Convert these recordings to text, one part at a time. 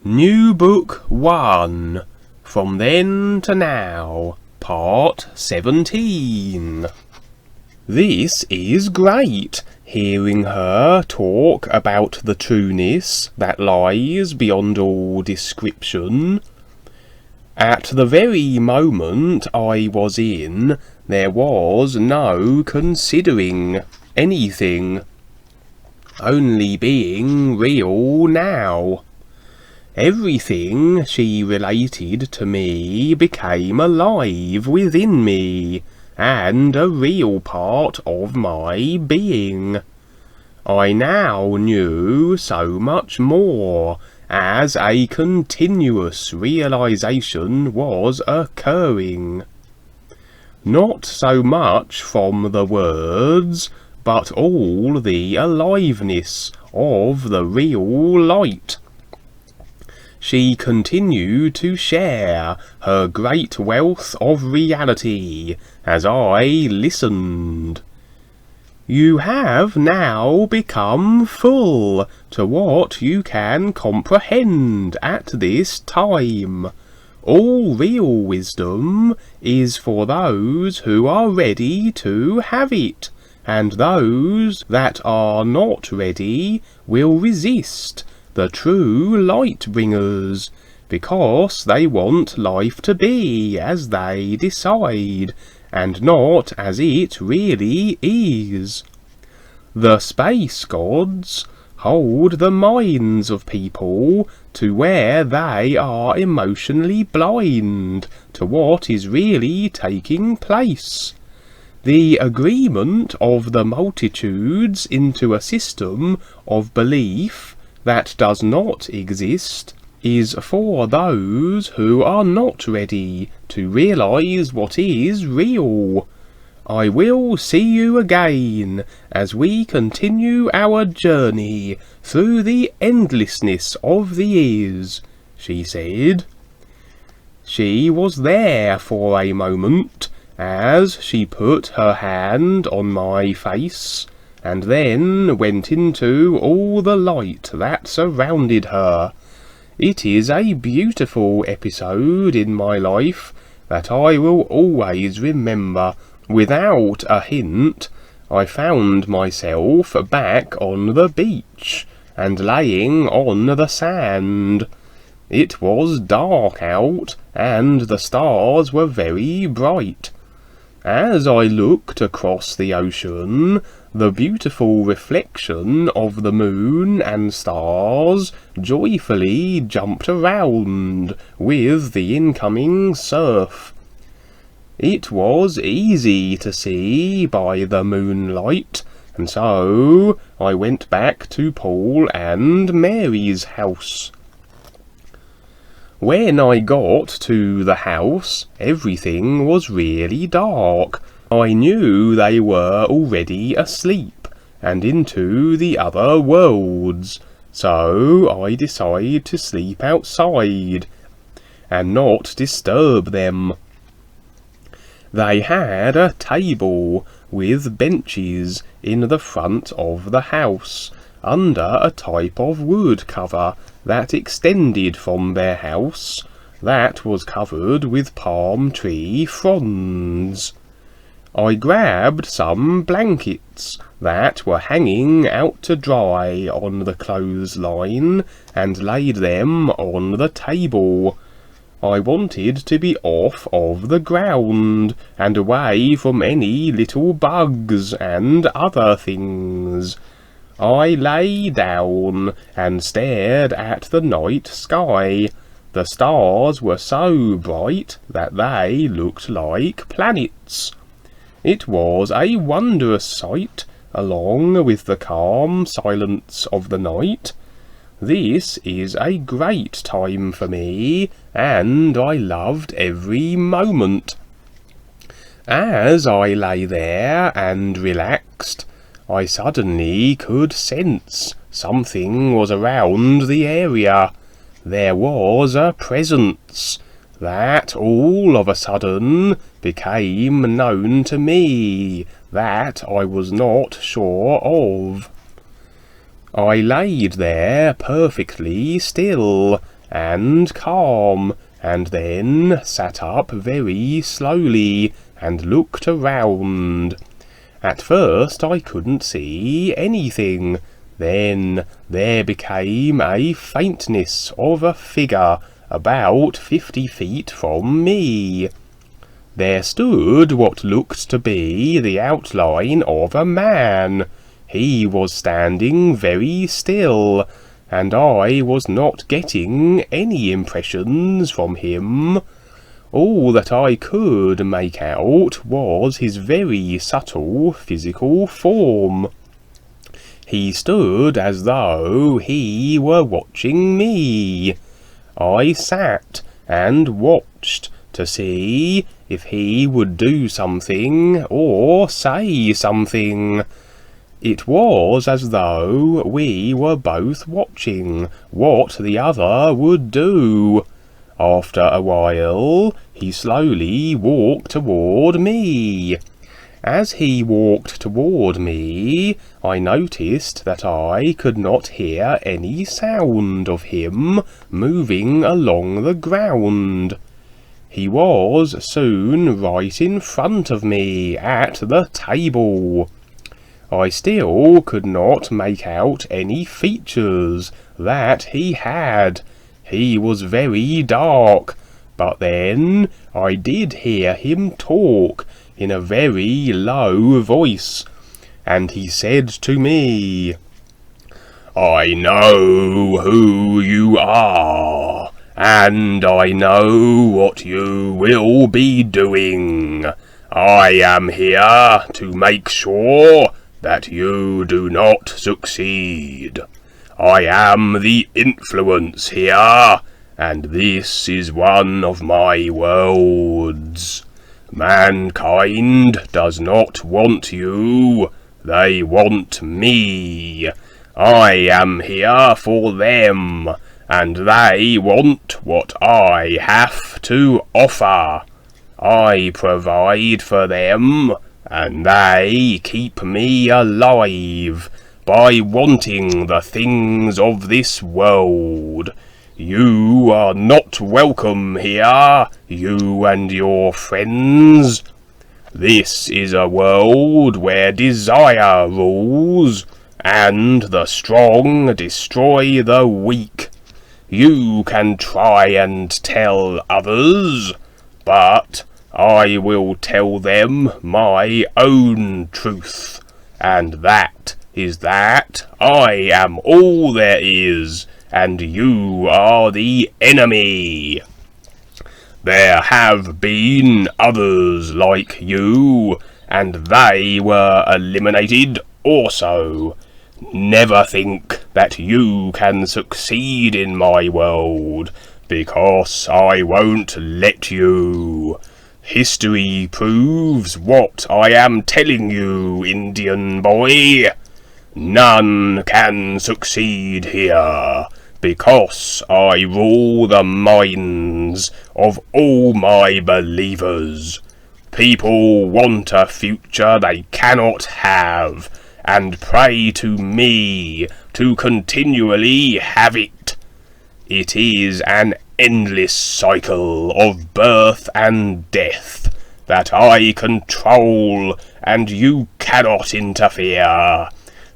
Nubook 1, From Then to Now, Part 17. This is great, hearing her talk about the trueness that lies beyond all description. At the very moment I was in, there was no considering anything, only being real now. Everything she related to me became alive within me, and a real part of my being. I now knew so much more, as a continuous realization was occurring. Not so much from the words, but all the aliveness of the real light. She continued to share her great wealth of reality as I listened. You have now become full to what you can comprehend at this time. All real wisdom is for those who are ready to have it, and those that are not ready will resist the true light bringers, because they want life to be as they decide, and not as it really is. The space gods hold the minds of people to where they are emotionally blind to what is really taking place. The agreement of the multitudes into a system of belief that does not exist is for those who are not ready to realize what is real. I will see you again as we continue our journey through the endlessness of the years, she said. She was there for a moment as she put her hand on my face, and then went into all the light that surrounded her. It is a beautiful episode in my life that I will always remember. Without a hint, I found myself back on the beach and laying on the sand. It was dark out, and the stars were very bright. As I looked across the ocean, the beautiful reflection of the moon and stars joyfully jumped around with the incoming surf. It was easy to see by the moonlight, and so I went back to Paul and Mary's house. When I got to the house, everything was really dark. I knew they were already asleep and into the other worlds, so I decided to sleep outside and not disturb them. They had a table with benches in the front of the house, under a type of wood cover that extended from their house, that was covered with palm tree fronds. I grabbed some blankets that were hanging out to dry on the clothesline and laid them on the table. I wanted to be off of the ground and away from any little bugs and other things. I lay down and stared at the night sky. The stars were so bright that they looked like planets. It was a wondrous sight, along with the calm silence of the night. This is a great time for me, and I loved every moment. As I lay there and relaxed, I suddenly could sense something was around the area. There was a presence that all of a sudden became known to me, that I was not sure of. I laid there perfectly still, and calm, and then sat up very slowly and looked around. At first I couldn't see anything. Then there became a faintness of a figure about 50 feet from me. There stood what looked to be the outline of a man. He was standing very still, and I was not getting any impressions from him. All that I could make out was his very subtle physical form. He stood as though he were watching me. I sat and watched to see if he would do something or say something. It was as though we were both watching what the other would do. After a while, he slowly walked toward me. As he walked toward me, I noticed that I could not hear any sound of him moving along the ground. He was soon right in front of me at the table. I still could not make out any features that he had. He was very dark, but then I did hear him talk in a very low voice, and he said to me, "I know who you are, and I know what you will be doing. I am here to make sure that you do not succeed. I am the influence here, and this is one of my worlds. Mankind does not want you, they want me. I am here for them, and they want what I have to offer. I provide for them, and they keep me alive by wanting the things of this world. You are not welcome here, you and your friends. This is a world where desire rules, and the strong destroy the weak. You can try and tell others, but I will tell them my own truth, and that is that I am all there is, and you are the enemy. There have been others like you, and they were eliminated also. Never think that you can succeed in my world, because I won't let you. History proves what I am telling you, Indian boy. None can succeed here, because I rule the minds of all my believers. People want a future they cannot have, and pray to me to continually have it. It is an endless cycle of birth and death that I control, and you cannot interfere,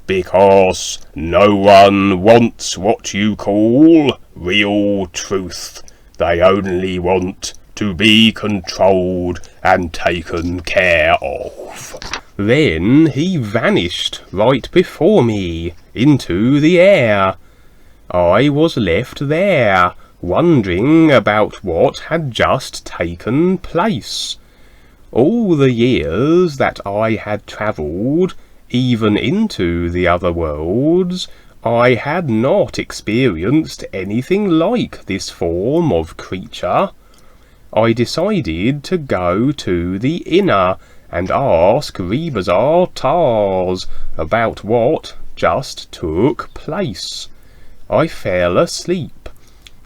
because no one wants what you call real truth. They only want to be controlled and taken care of." Then he vanished right before me into the air. I was left there, wondering about what had just taken place. All the years that I had travelled, even into the other worlds, I had not experienced anything like this form of creature. I decided to go to the inner and ask Rebazar Tars about what just took place. I fell asleep,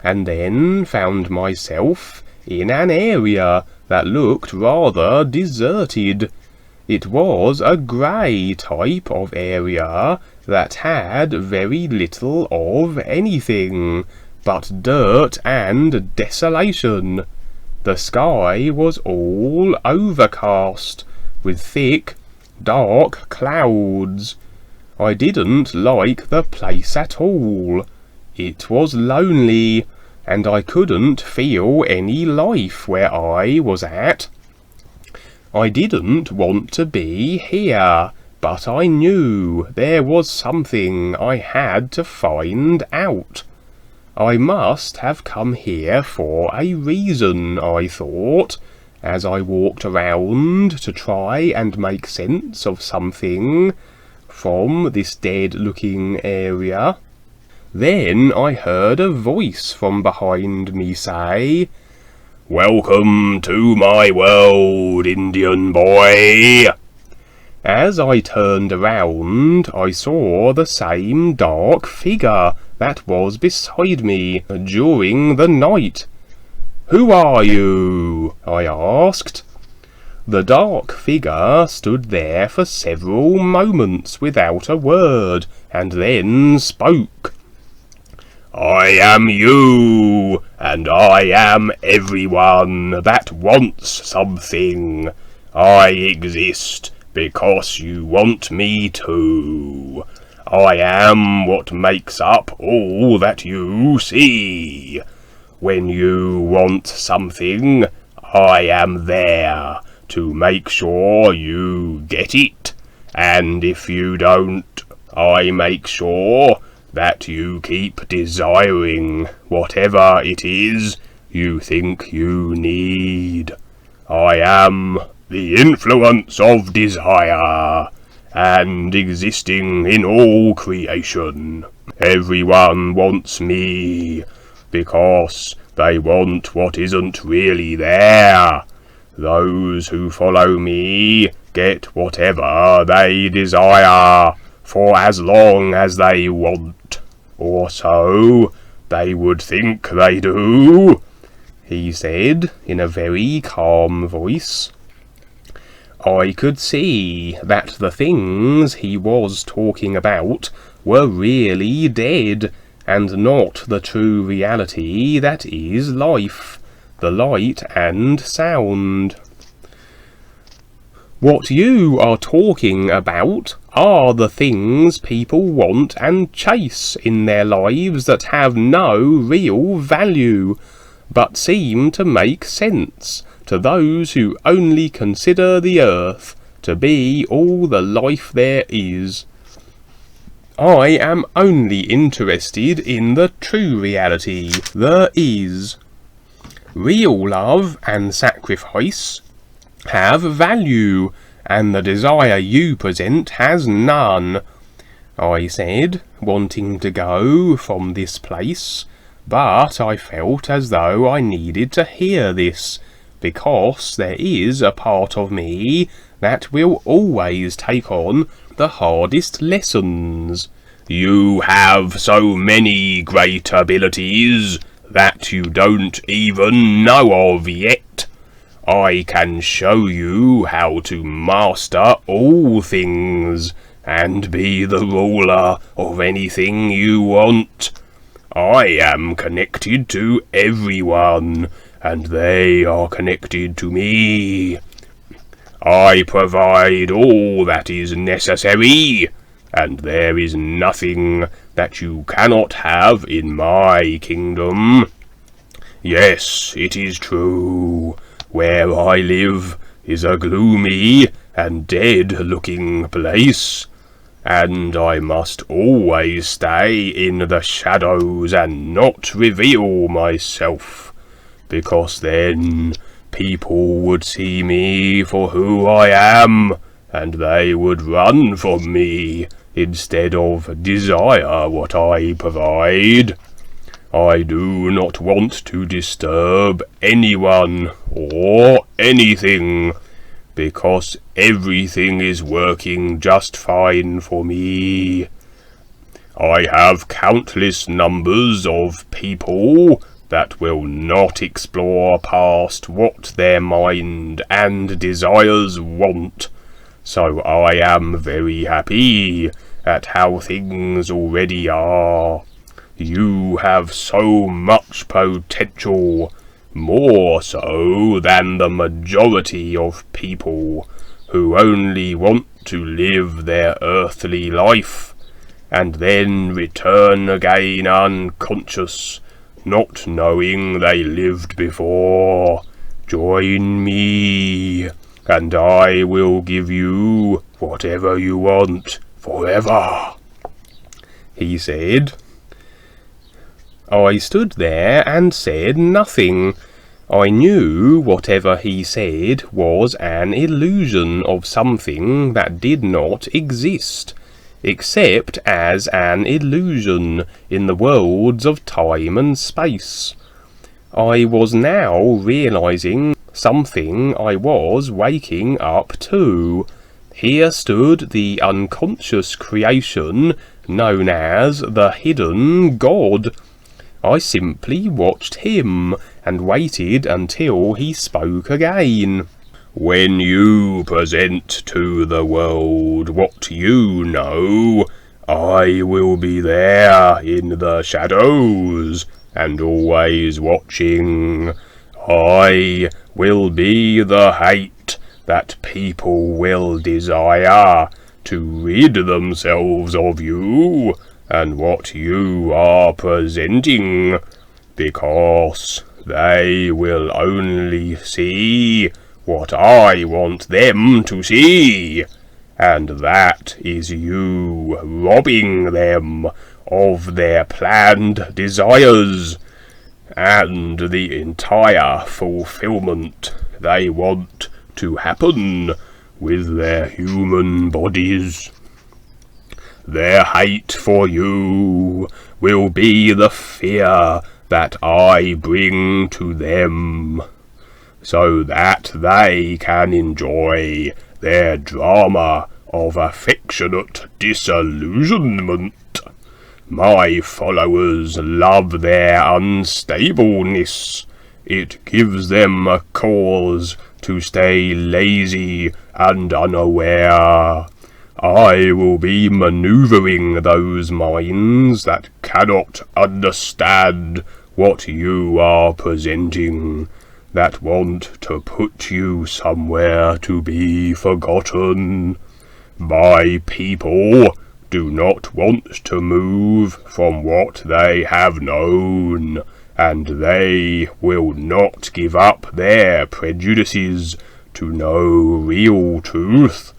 and then found myself in an area that looked rather deserted. It was a grey type of area that had very little of anything, but dirt and desolation. The sky was all overcast, with thick, dark clouds. I didn't like the place at all. It was lonely, and I couldn't feel any life where I was at. I didn't want to be here, but I knew there was something I had to find out. I must have come here for a reason, I thought, as I walked around to try and make sense of something from this dead-looking area. Then I heard a voice from behind me say, "Welcome to my world, Indian boy." As I turned around, I saw the same dark figure that was beside me during the night. "Who are you?" I asked. The dark figure stood there for several moments without a word, and then spoke. "I am you, and I am everyone that wants something. I exist because you want me to. I am what makes up all that you see. When you want something, I am there to make sure you get it, and if you don't, I make sure that you keep desiring whatever it is you think you need. I am the influence of desire, and existing in all creation. Everyone wants me, because they want what isn't really there. Those who follow me get whatever they desire, for as long as they want, or so they would think they do," he said in a very calm voice. I could see that the things he was talking about were really dead, and not the true reality that is life, the light and sound. "What you are talking about are the things people want and chase in their lives that have no real value, but seem to make sense to those who only consider the earth to be all the life there is. I am only interested in the true reality there is. Real love and sacrifice have value, and the desire you present has none," I said, wanting to go from this place, but I felt as though I needed to hear this, because there is a part of me that will always take on the hardest lessons. "You have so many great abilities that you don't even know of yet. I can show you how to master all things, and be the ruler of anything you want. I am connected to everyone, and they are connected to me. I provide all that is necessary, and there is nothing that you cannot have in my kingdom. Yes, it is true. Where I live is a gloomy and dead-looking place, and I must always stay in the shadows and not reveal myself, because then people would see me for who I am, and they would run from me instead of desire what I provide. I do not want to disturb anyone or anything, because everything is working just fine for me. I have countless numbers of people that will not explore past what their mind and desires want, so I am very happy at how things already are. You have so much potential, more so than the majority of people who only want to live their earthly life and then return again unconscious, not knowing they lived before. Join me, and I will give you whatever you want forever," he said. I stood there and said nothing. I knew whatever he said was an illusion of something that did not exist, except as an illusion in the worlds of time and space. I was now realizing something I was waking up to. Here stood the unconscious creation known as the Hidden God. I simply watched him and waited until he spoke again. "When you present to the world what you know, I will be there in the shadows and always watching. I will be the hate that people will desire to rid themselves of you and what you are presenting, because they will only see what I want them to see, and that is you robbing them of their planned desires and the entire fulfillment they want to happen with their human bodies. Their hate for you will be the fear that I bring to them, so that they can enjoy their drama of affectionate disillusionment. My followers love their unstableness. It gives them a cause to stay lazy and unaware. I will be maneuvering those minds that cannot understand what you are presenting, that want to put you somewhere to be forgotten. My people do not want to move from what they have known, and they will not give up their prejudices to know real truth,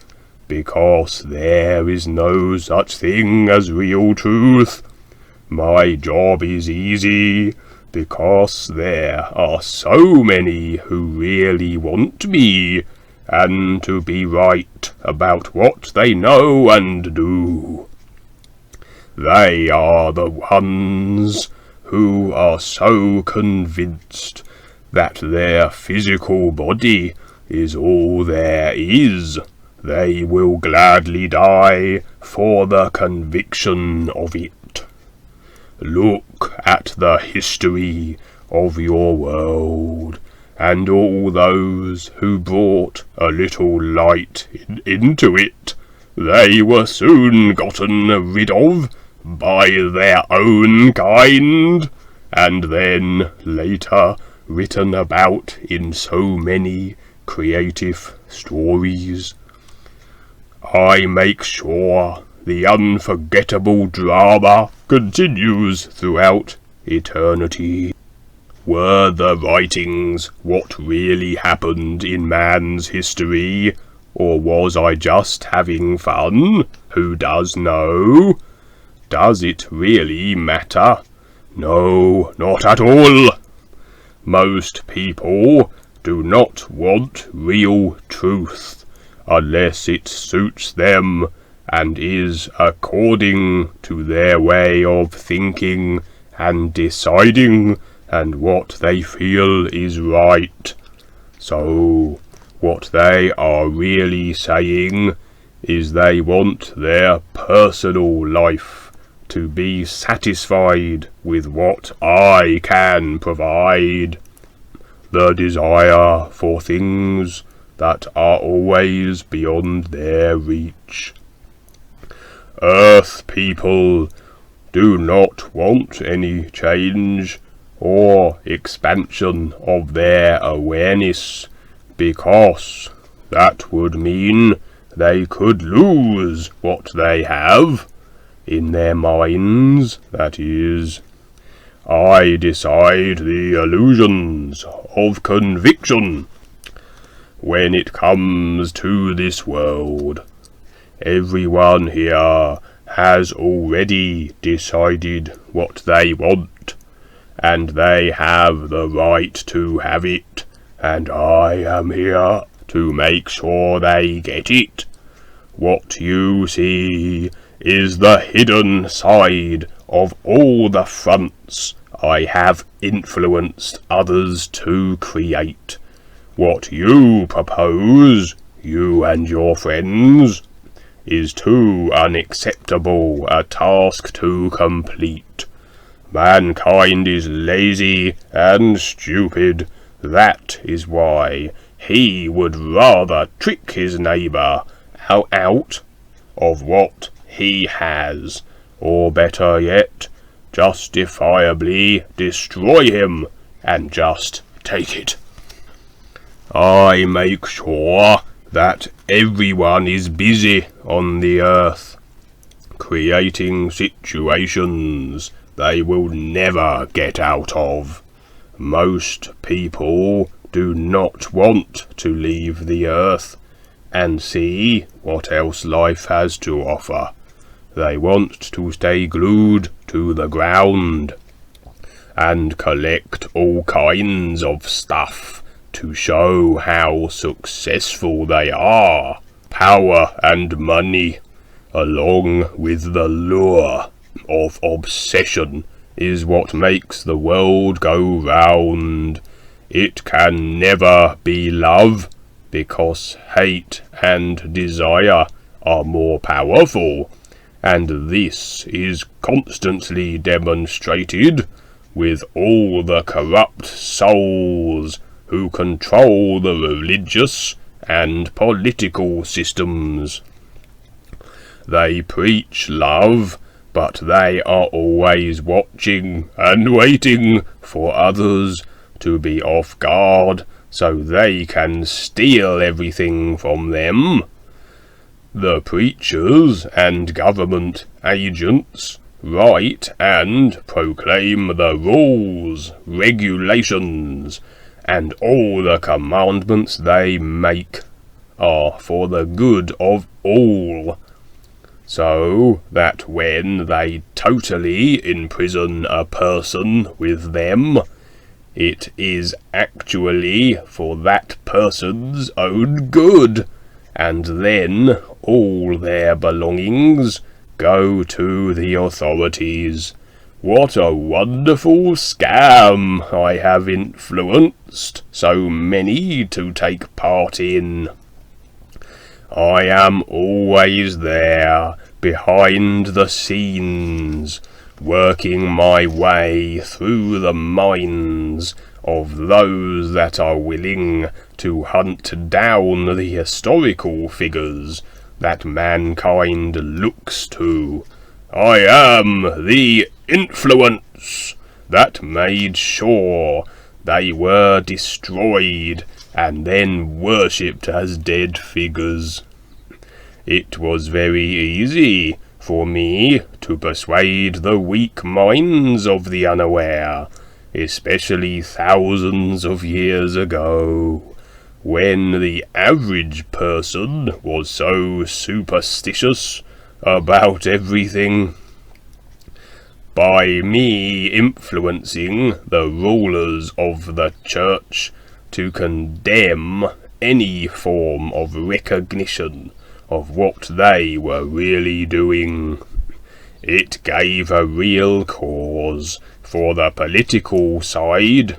because there is no such thing as real truth. My job is easy, because there are so many who really want me, and to be right about what they know and do. They are the ones who are so convinced that their physical body is all there is. They will gladly die for the conviction of it. Look at the history of your world, and all those who brought a little light into it. They were soon gotten rid of by their own kind, and then later written about in so many creative stories. I make sure the unforgettable drama continues throughout eternity. Were the writings what really happened in man's history, or was I just having fun? Who does know? Does it really matter? No, not at all. Most people do not want real truth, unless it suits them and is according to their way of thinking and deciding and what they feel is right. So, what they are really saying is they want their personal life to be satisfied with what I can provide. The desire for things that are always beyond their reach. Earth people do not want any change or expansion of their awareness, because that would mean they could lose what they have in their minds, that is. I decide the illusions of conviction when it comes to this world. Everyone here has already decided what they want, and they have the right to have it, and I am here to make sure they get it. What you see is the hidden side of all the fronts I have influenced others to create. What you propose, you and your friends, is too unacceptable a task to complete. Mankind is lazy and stupid. That is why he would rather trick his neighbour out of what he has, or better yet, justifiably destroy him and just take it. I make sure that everyone is busy on the earth, creating situations they will never get out of. Most people do not want to leave the earth and see what else life has to offer. They want to stay glued to the ground and collect all kinds of stuff to show how successful they are. Power and money, along with the lure of obsession, is what makes the world go round. It can never be love, because hate and desire are more powerful, and this is constantly demonstrated with all the corrupt souls who control the religious and political systems. They preach love, but they are always watching and waiting for others to be off guard so they can steal everything from them. The preachers and government agents write and proclaim the rules, regulations, and all the commandments they make are for the good of all, so that when they totally imprison a person with them, it is actually for that person's own good, and then all their belongings go to the authorities. What a wonderful scam I have influenced so many to take part in. I am always there, behind the scenes, working my way through the minds of those that are willing to hunt down the historical figures that mankind looks to. I am the influence that made sure they were destroyed and then worshipped as dead figures. It was very easy for me to persuade the weak minds of the unaware, especially thousands of years ago, when the average person was so superstitious about everything. By me influencing the rulers of the church to condemn any form of recognition of what they were really doing, it gave a real cause for the political side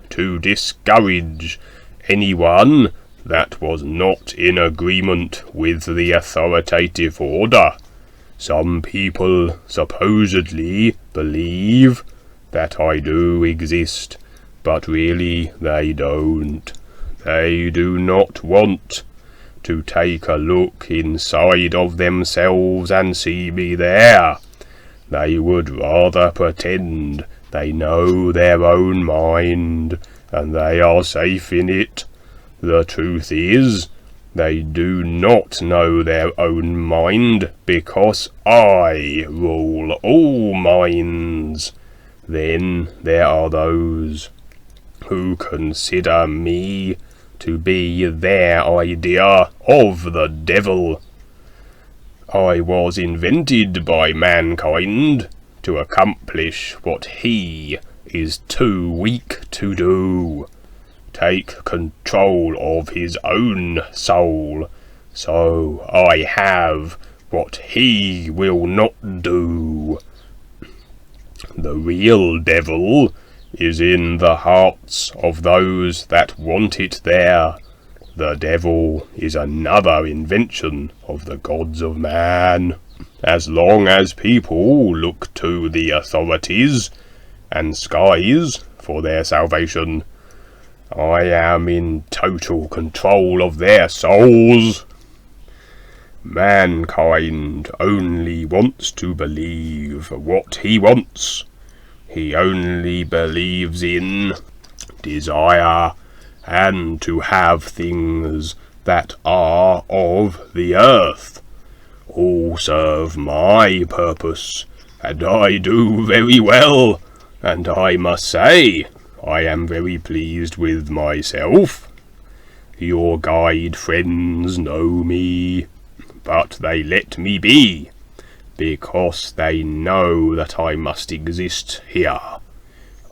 to discourage anyone that was not in agreement with the authoritative order. Some people supposedly believe that I do exist, but really they don't. They do not want to take a look inside of themselves and see me there. They would rather pretend they know their own mind, and they are safe in it. The truth is, they do not know their own mind, because I rule all minds. Then there are those who consider me to be their idea of the devil. I was invented by mankind to accomplish what he is too weak to do. Take control of his own soul, so I have what he will not do. The real devil is in the hearts of those that want it there. The devil is another invention of the gods of man. As long as people look to the authorities and skies for their salvation, I am in total control of their souls. Mankind only wants to believe what he wants. He only believes in desire and to have things that are of the earth. All serve my purpose, and I do very well, and I must say I am very pleased with myself. Your guide friends know me, but they let me be, because they know that I must exist here.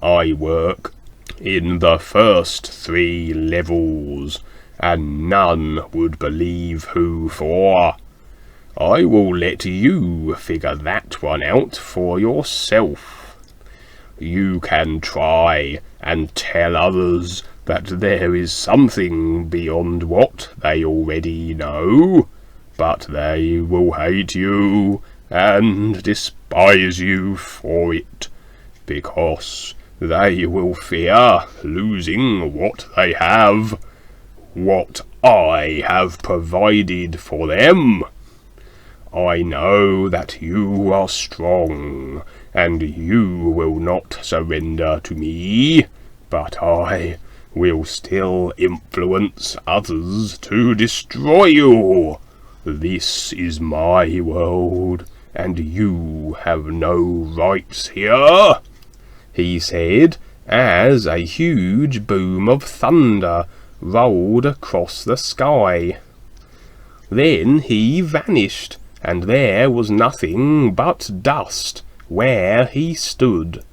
I work in the first 3 levels, and none would believe who for. I will let you figure that one out for yourself. You can try and tell others that there is something beyond what they already know, but they will hate you and despise you for it, because they will fear losing what they have, what I have provided for them. I know that you are strong, and you will not surrender to me, but I will still influence others to destroy you. This is my world, and you have no rights here, he said, as a huge boom of thunder rolled across the sky. Then he vanished, and there was nothing but dust where he stood.